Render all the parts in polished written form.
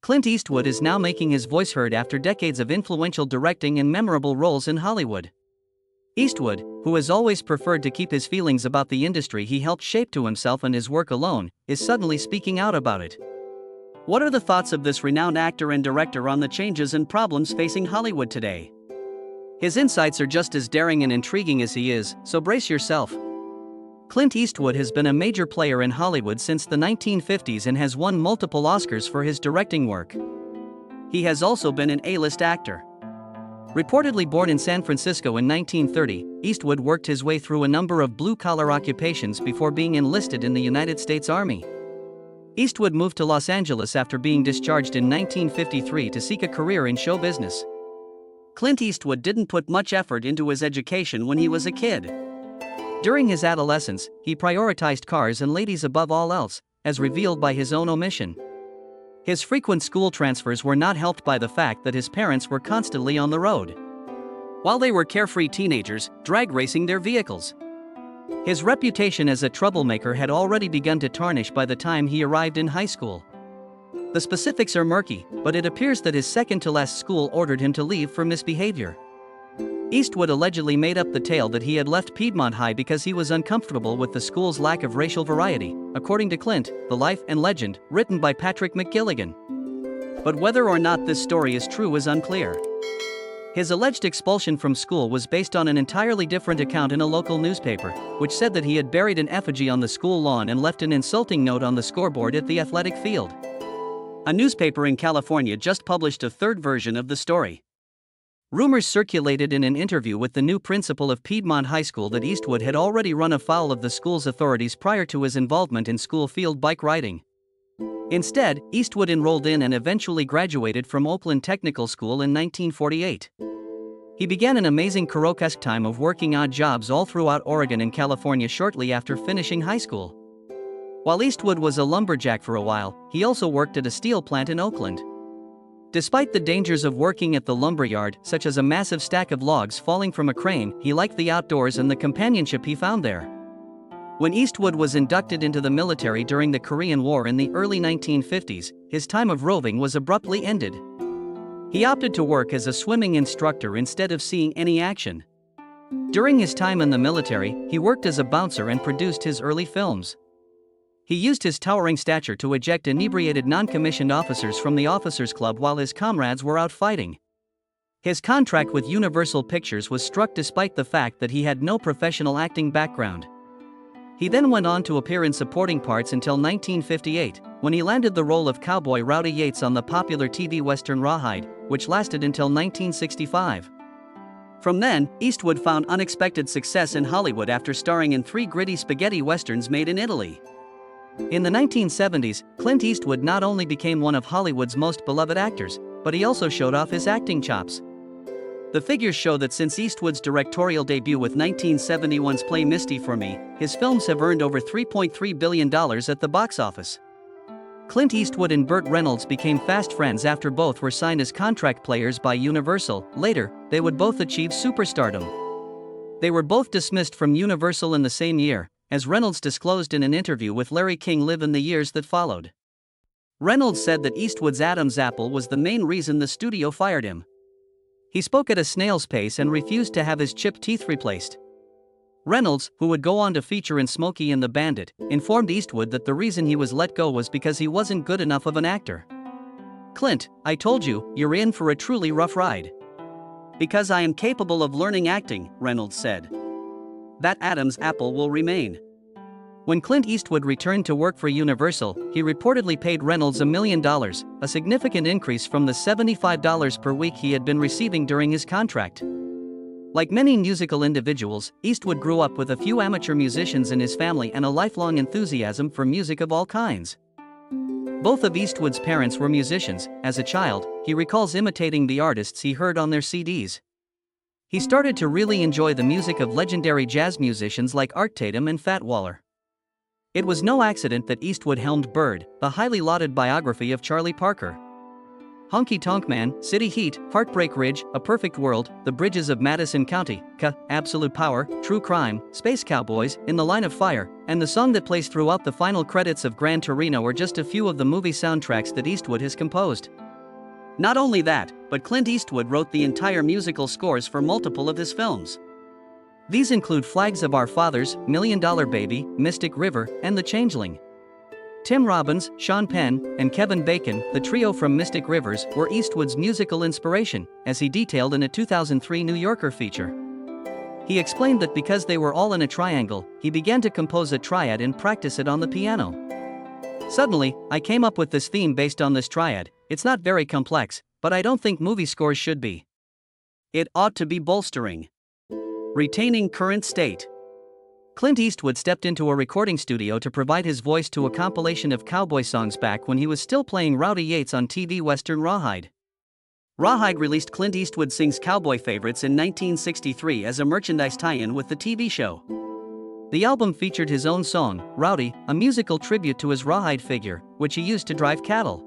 Clint Eastwood is now making his voice heard after decades of influential directing and memorable roles in Hollywood. Eastwood, who has always preferred to keep his feelings about the industry he helped shape to himself and his work alone, is suddenly speaking out about it. What are the thoughts of this renowned actor and director on the changes and problems facing Hollywood today? His insights are just as daring and intriguing as he is, so brace yourself. Clint Eastwood has been a major player in Hollywood since the 1950s and has won multiple Oscars for his directing work. He has also been an A-list actor. Reportedly born in San Francisco in 1930, Eastwood worked his way through a number of blue-collar occupations before being enlisted in the United States Army. Eastwood moved to Los Angeles after being discharged in 1953 to seek a career in show business. Clint Eastwood didn't put much effort into his education when he was a kid. During his adolescence, he prioritized cars and ladies above all else, as revealed by his own omission. His frequent school transfers were not helped by the fact that his parents were constantly on the road, while they were carefree teenagers, drag racing their vehicles. His reputation as a troublemaker had already begun to tarnish by the time he arrived in high school. The specifics are murky, but it appears that his second-to-last school ordered him to leave for misbehavior. Eastwood allegedly made up the tale that he had left Piedmont High because he was uncomfortable with the school's lack of racial variety, according to Clint, The Life and Legend, written by Patrick McGilligan. But whether or not this story is true is unclear. His alleged expulsion from school was based on an entirely different account in a local newspaper, which said that he had buried an effigy on the school lawn and left an insulting note on the scoreboard at the athletic field. A newspaper in California just published a third version of the story. Rumors circulated in an interview with the new principal of Piedmont High School that Eastwood had already run afoul of the school's authorities prior to his involvement in school field bike riding. Instead, Eastwood enrolled in and eventually graduated from Oakland Technical School in 1948. He began an amazing Kuroko's time of working odd jobs all throughout Oregon and California shortly after finishing high school. While Eastwood was a lumberjack for a while, he also worked at a steel plant in Oakland. Despite the dangers of working at the lumberyard, such as a massive stack of logs falling from a crane, he liked the outdoors and the companionship he found there. When Eastwood was inducted into the military during the Korean War in the early 1950s, his time of roving was abruptly ended. He opted to work as a swimming instructor instead of seeing any action. During his time in the military, he worked as a bouncer and produced his early films. He used his towering stature to eject inebriated non-commissioned officers from the officers' club while his comrades were out fighting. His contract with Universal Pictures was struck despite the fact that he had no professional acting background. He then went on to appear in supporting parts until 1958, when he landed the role of cowboy Rowdy Yates on the popular TV western Rawhide, which lasted until 1965. From then, Eastwood found unexpected success in Hollywood after starring in 3 gritty spaghetti westerns made in Italy. In the 1970s, Clint Eastwood not only became one of Hollywood's most beloved actors, but he also showed off his acting chops. The figures show that since Eastwood's directorial debut with 1971's play Misty for Me, his films have earned over $3.3 billion at the box office. Clint Eastwood and Burt Reynolds became fast friends after both were signed as contract players by Universal. Later, they would both achieve superstardom. They were both dismissed from Universal in the same year, as Reynolds disclosed in an interview with Larry King Live in the years that followed. Reynolds said that Eastwood's Adam's apple was the main reason the studio fired him. He spoke at a snail's pace and refused to have his chipped teeth replaced. Reynolds, who would go on to feature in Smokey and the Bandit, informed Eastwood that the reason he was let go was because he wasn't good enough of an actor. "Clint, I told you, you're in for a truly rough ride. Because I am capable of learning acting," Reynolds said. "That Adam's apple will remain." When Clint Eastwood returned to work for Universal, he reportedly paid Reynolds $1 million, a significant increase from the $75 per week he had been receiving during his contract. Like many musical individuals, Eastwood grew up with a few amateur musicians in his family and a lifelong enthusiasm for music of all kinds. Both of Eastwood's parents were musicians. As a child, he recalls imitating the artists he heard on their CDs. He started to really enjoy the music of legendary jazz musicians like Art Tatum and Fat Waller. It was no accident that Eastwood helmed Bird, a highly lauded biography of Charlie Parker. Honky Tonk Man, City Heat, Heartbreak Ridge, A Perfect World, The Bridges of Madison County, Absolute Power, True Crime, Space Cowboys, In the Line of Fire, and the song that plays throughout the final credits of Gran Torino are just a few of the movie soundtracks that Eastwood has composed. Not only that, but Clint Eastwood wrote the entire musical scores for multiple of his films. These include Flags of Our Fathers, $1 Million Baby, Mystic River, and The Changeling. Tim Robbins, Sean Penn, and Kevin Bacon, the trio from Mystic Rivers, were Eastwood's musical inspiration, as he detailed in a 2003 New Yorker feature. He explained that because they were all in a triangle, he began to compose a triad and practice it on the piano. Suddenly, I came up with this theme based on this triad. It's not very complex, but I don't think movie scores should be. It ought to be bolstering. Retaining current state. Clint Eastwood stepped into a recording studio to provide his voice to a compilation of cowboy songs back when he was still playing Rowdy Yates on TV western Rawhide. Rawhide released Clint Eastwood Sings Cowboy Favorites in 1963 as a merchandise tie-in with the TV show. The album featured his own song, Rowdy, a musical tribute to his Rawhide figure, which he used to drive cattle.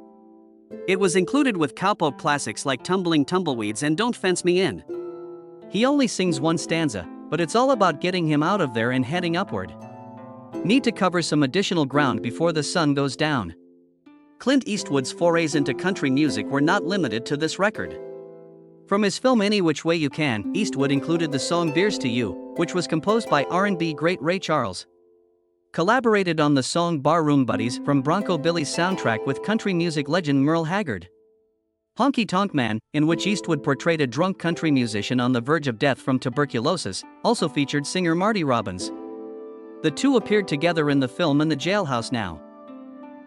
It was included with cowpoke classics like Tumbling Tumbleweeds and Don't Fence Me In. He only sings one stanza, but it's all about getting him out of there and heading upward. Need to cover some additional ground before the sun goes down. Clint Eastwood's forays into country music were not limited to this record. From his film Any Which Way You Can, Eastwood included the song Beers to You, which was composed by R&B great Ray Charles. Collaborated on the song Barroom Buddies from Bronco Billy's soundtrack with country music legend Merle Haggard. Honky Tonk Man, in which Eastwood portrayed a drunk country musician on the verge of death from tuberculosis, also featured singer Marty Robbins. The two appeared together in the film In the Jailhouse Now.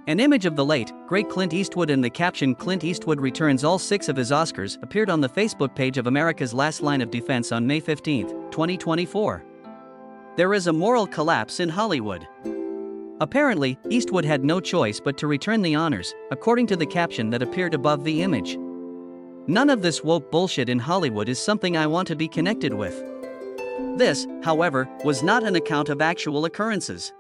An image of the late, great Clint Eastwood and the caption Clint Eastwood returns all 6 of his Oscars appeared on the Facebook page of America's Last Line of Defense on May 15, 2024. There is a moral collapse in Hollywood. Apparently, Eastwood had no choice but to return the honors, according to the caption that appeared above the image. None of this woke bullshit in Hollywood is something I want to be connected with. This, however, was not an account of actual occurrences.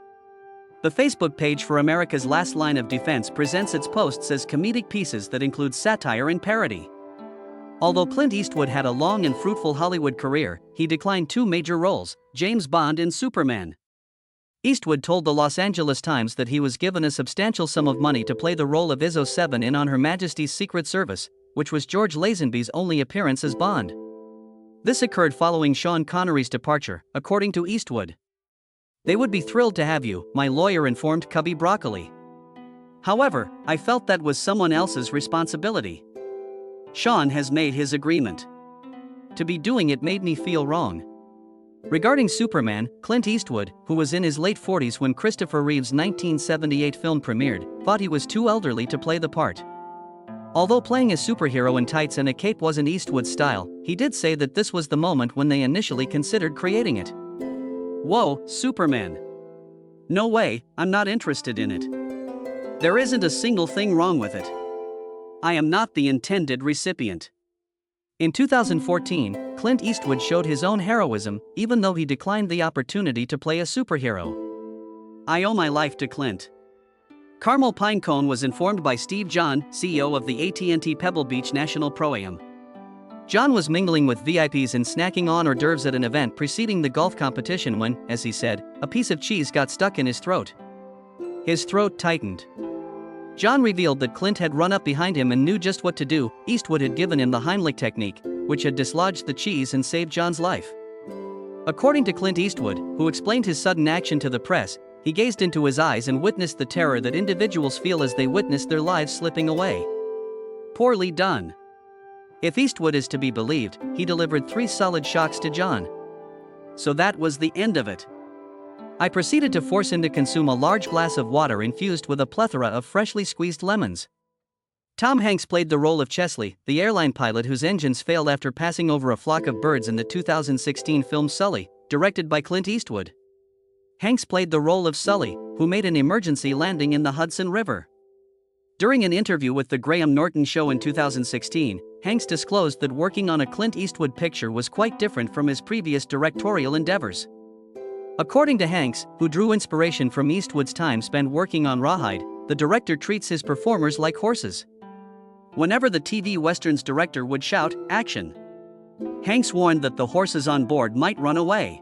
The Facebook page for America's Last Line of Defense presents its posts as comedic pieces that include satire and parody. Although Clint Eastwood had a long and fruitful Hollywood career, he declined 2 major roles, James Bond and Superman. Eastwood told the Los Angeles Times that he was given a substantial sum of money to play the role of Izzo 7 in On Her Majesty's Secret Service, which was George Lazenby's only appearance as Bond. This occurred following Sean Connery's departure, according to Eastwood. They would be thrilled to have you, my lawyer informed Cubby Broccoli. However, I felt that was someone else's responsibility. Sean has made his agreement. To be doing it made me feel wrong. Regarding Superman, Clint Eastwood, who was in his late 40s when Christopher Reeve's 1978 film premiered, thought he was too elderly to play the part. Although playing a superhero in tights and a cape wasn't Eastwood's style, he did say that this was the moment when they initially considered creating it. Whoa, Superman. No way, I'm not interested in it. There isn't a single thing wrong with it. I am not the intended recipient. In 2014, Clint Eastwood showed his own heroism, even though he declined the opportunity to play a superhero. I owe my life to Clint. Carmel Pinecone was informed by Steve John, CEO of the AT&T Pebble Beach National Pro-Am. John was mingling with VIPs and snacking on hors d'oeuvres at an event preceding the golf competition when, as he said, a piece of cheese got stuck in his throat. His throat tightened. John revealed that Clint had run up behind him and knew just what to do. Eastwood had given him the Heimlich technique, which had dislodged the cheese and saved John's life. According to Clint Eastwood, who explained his sudden action to the press, he gazed into his eyes and witnessed the terror that individuals feel as they witness their lives slipping away. Poorly done. If Eastwood is to be believed, he delivered 3 solid shocks to John. So that was the end of it. I proceeded to force him to consume a large glass of water infused with a plethora of freshly squeezed lemons. Tom Hanks played the role of Chesley, the airline pilot whose engines failed after passing over a flock of birds in the 2016 film Sully, directed by Clint Eastwood. Hanks played the role of Sully, who made an emergency landing in the Hudson River. During an interview with The Graham Norton Show in 2016, Hanks disclosed that working on a Clint Eastwood picture was quite different from his previous directorial endeavors. According to Hanks, who drew inspiration from Eastwood's time spent working on Rawhide, the director treats his performers like horses. Whenever the TV Western's director would shout, "Action!" Hanks warned that the horses on board might run away.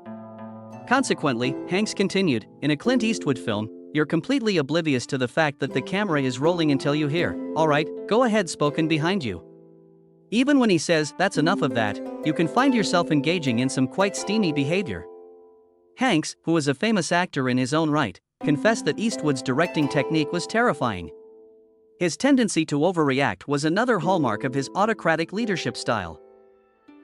Consequently, Hanks continued, in a Clint Eastwood film, you're completely oblivious to the fact that the camera is rolling until you hear, "All right, go ahead," spoken behind you. Even when he says, "That's enough of that," you can find yourself engaging in some quite steamy behavior. Hanks, who was a famous actor in his own right, confessed that Eastwood's directing technique was terrifying. His tendency to overreact was another hallmark of his autocratic leadership style.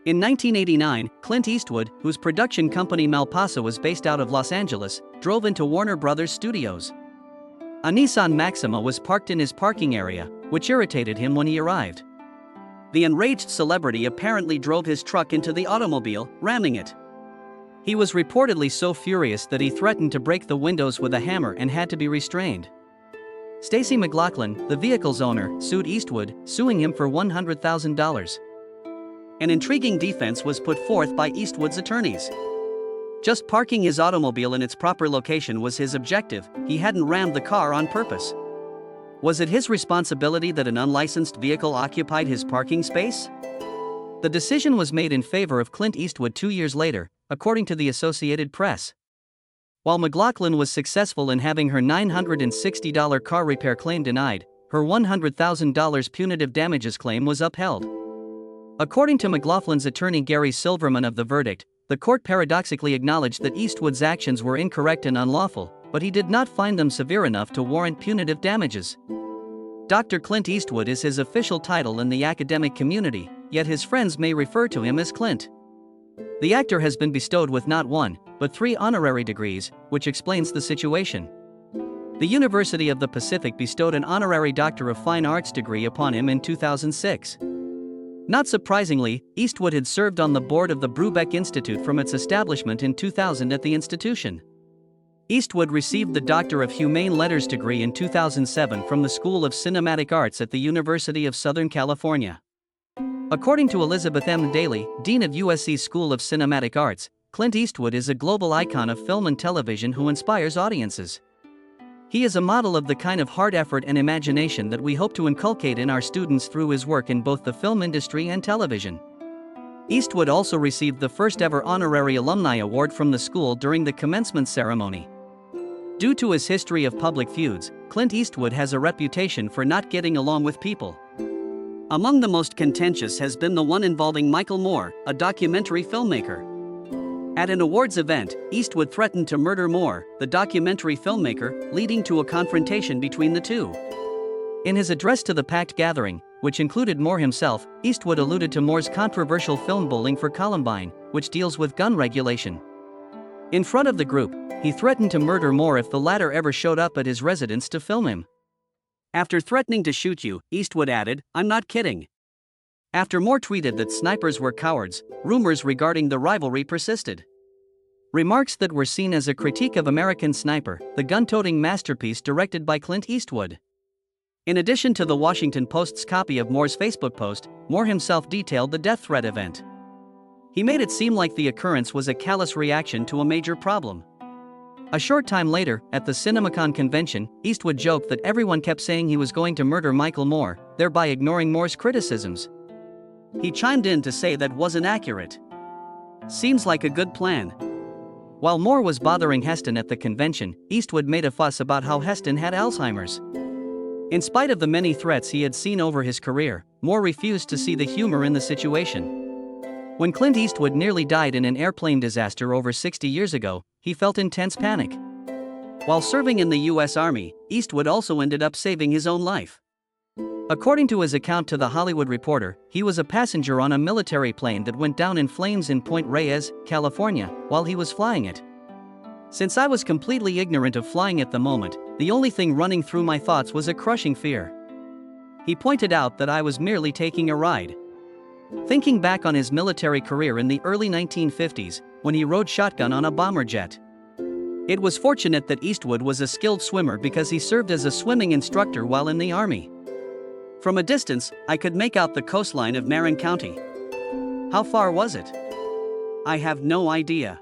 In 1989, Clint Eastwood, whose production company Malpasa was based out of Los Angeles, drove into Warner Brothers studios. A Nissan Maxima was parked in his parking area, which irritated him when he arrived. The enraged celebrity apparently drove his truck into the automobile, ramming it. He was reportedly so furious that he threatened to break the windows with a hammer and had to be restrained. Stacey McLachlan, the vehicle's owner, sued Eastwood, suing him for $100,000. An intriguing defense was put forth by Eastwood's attorneys. Just parking his automobile in its proper location was his objective, he hadn't rammed the car on purpose. Was it his responsibility that an unlicensed vehicle occupied his parking space? The decision was made in favor of Clint Eastwood 2 years later, according to the Associated Press. While McLachlan was successful in having her $960 car repair claim denied, her $100,000 punitive damages claim was upheld. According to McLachlan's attorney Gary Silverman of the verdict, the court paradoxically acknowledged that Eastwood's actions were incorrect and unlawful, but he did not find them severe enough to warrant punitive damages. Dr. Clint Eastwood is his official title in the academic community, yet his friends may refer to him as Clint. The actor has been bestowed with not one, but 3 honorary degrees, which explains the situation. The University of the Pacific bestowed an honorary Doctor of Fine Arts degree upon him in 2006. Not surprisingly, Eastwood had served on the board of the Brubeck Institute from its establishment in 2000 at the institution. Eastwood received the Doctor of Humane Letters degree in 2007 from the School of Cinematic Arts at the University of Southern California. According to Elizabeth M. Daly, Dean of USC's School of Cinematic Arts, Clint Eastwood is a global icon of film and television who inspires audiences. He is a model of the kind of hard effort and imagination that we hope to inculcate in our students through his work in both the film industry and television. Eastwood also received the first ever honorary alumni award from the school during the commencement ceremony. Due to his history of public feuds, Clint Eastwood has a reputation for not getting along with people. Among the most contentious has been the one involving Michael Moore, a documentary filmmaker. At an awards event, Eastwood threatened to murder Moore, the documentary filmmaker, leading to a confrontation between the two. In his address to the packed gathering, which included Moore himself, Eastwood alluded to Moore's controversial film Bowling for Columbine, which deals with gun regulation. In front of the group, he threatened to murder Moore if the latter ever showed up at his residence to film him. After threatening to shoot you, Eastwood added, "I'm not kidding." After Moore tweeted that snipers were cowards, rumors regarding the rivalry persisted. Remarks that were seen as a critique of American Sniper, the gun-toting masterpiece directed by Clint Eastwood. In addition to the Washington Post's copy of Moore's Facebook post, Moore himself detailed the death threat event. He made it seem like the occurrence was a callous reaction to a major problem. A short time later, at the CinemaCon convention, Eastwood joked that everyone kept saying he was going to murder Michael Moore, thereby ignoring Moore's criticisms. He chimed in to say that wasn't accurate. Seems like a good plan. While Moore was bothering Heston at the convention, Eastwood made a fuss about how Heston had Alzheimer's. In spite of the many threats he had seen over his career, Moore refused to see the humor in the situation. When Clint Eastwood nearly died in an airplane disaster over 60 years ago, he felt intense panic. While serving in the U.S. Army, Eastwood also ended up saving his own life. According to his account to The Hollywood Reporter, he was a passenger on a military plane that went down in flames in Point Reyes, California, while he was flying it. Since I was completely ignorant of flying at the moment, the only thing running through my thoughts was a crushing fear. He pointed out that I was merely taking a ride. Thinking back on his military career in the early 1950s, when he rode shotgun on a bomber jet. It was fortunate that Eastwood was a skilled swimmer because he served as a swimming instructor while in the Army. From a distance, I could make out the coastline of Marin County. How far was it? I have no idea.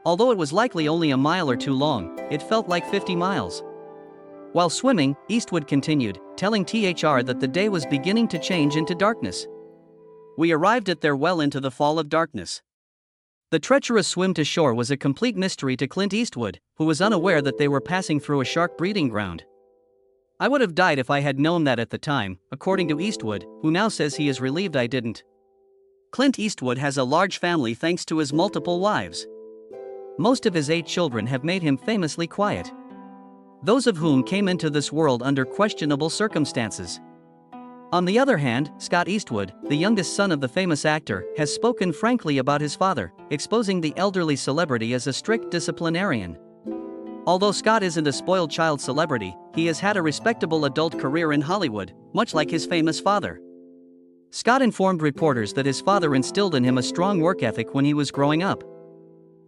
Although it was likely only a mile or two long, it felt like 50 miles. While swimming, Eastwood continued, telling THR that the day was beginning to change into darkness. We arrived at there well into the fall of darkness. The treacherous swim to shore was a complete mystery to Clint Eastwood, who was unaware that they were passing through a shark breeding ground. I would have died if I had known that at the time, according to Eastwood, who now says he is relieved I didn't. Clint Eastwood has a large family thanks to his multiple wives. Most of his 8 children have made him famously quiet, those of whom came into this world under questionable circumstances. On the other hand, Scott Eastwood, the youngest son of the famous actor, has spoken frankly about his father, exposing the elderly celebrity as a strict disciplinarian. Although Scott isn't a spoiled child celebrity, he has had a respectable adult career in Hollywood, much like his famous father. Scott informed reporters that his father instilled in him a strong work ethic when he was growing up.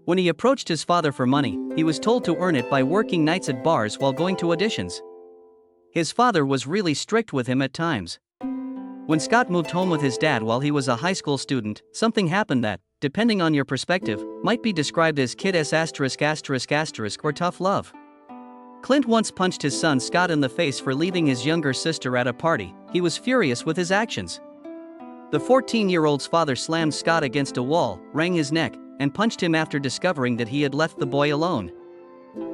When he approached his father for money, he was told to earn it by working nights at bars while going to auditions. His father was really strict with him at times. When Scott moved home with his dad while he was a high school student, something happened that, depending on your perspective, might be described as kid-s*** or tough love. Clint once punched his son Scott in the face for leaving his younger sister at a party. He was furious with his actions. The 14-year-old's father slammed Scott against a wall, wrung his neck, and punched him after discovering that he had left the boy alone.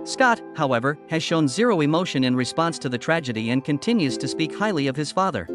Scott, however, has shown zero emotion in response to the tragedy and continues to speak highly of his father.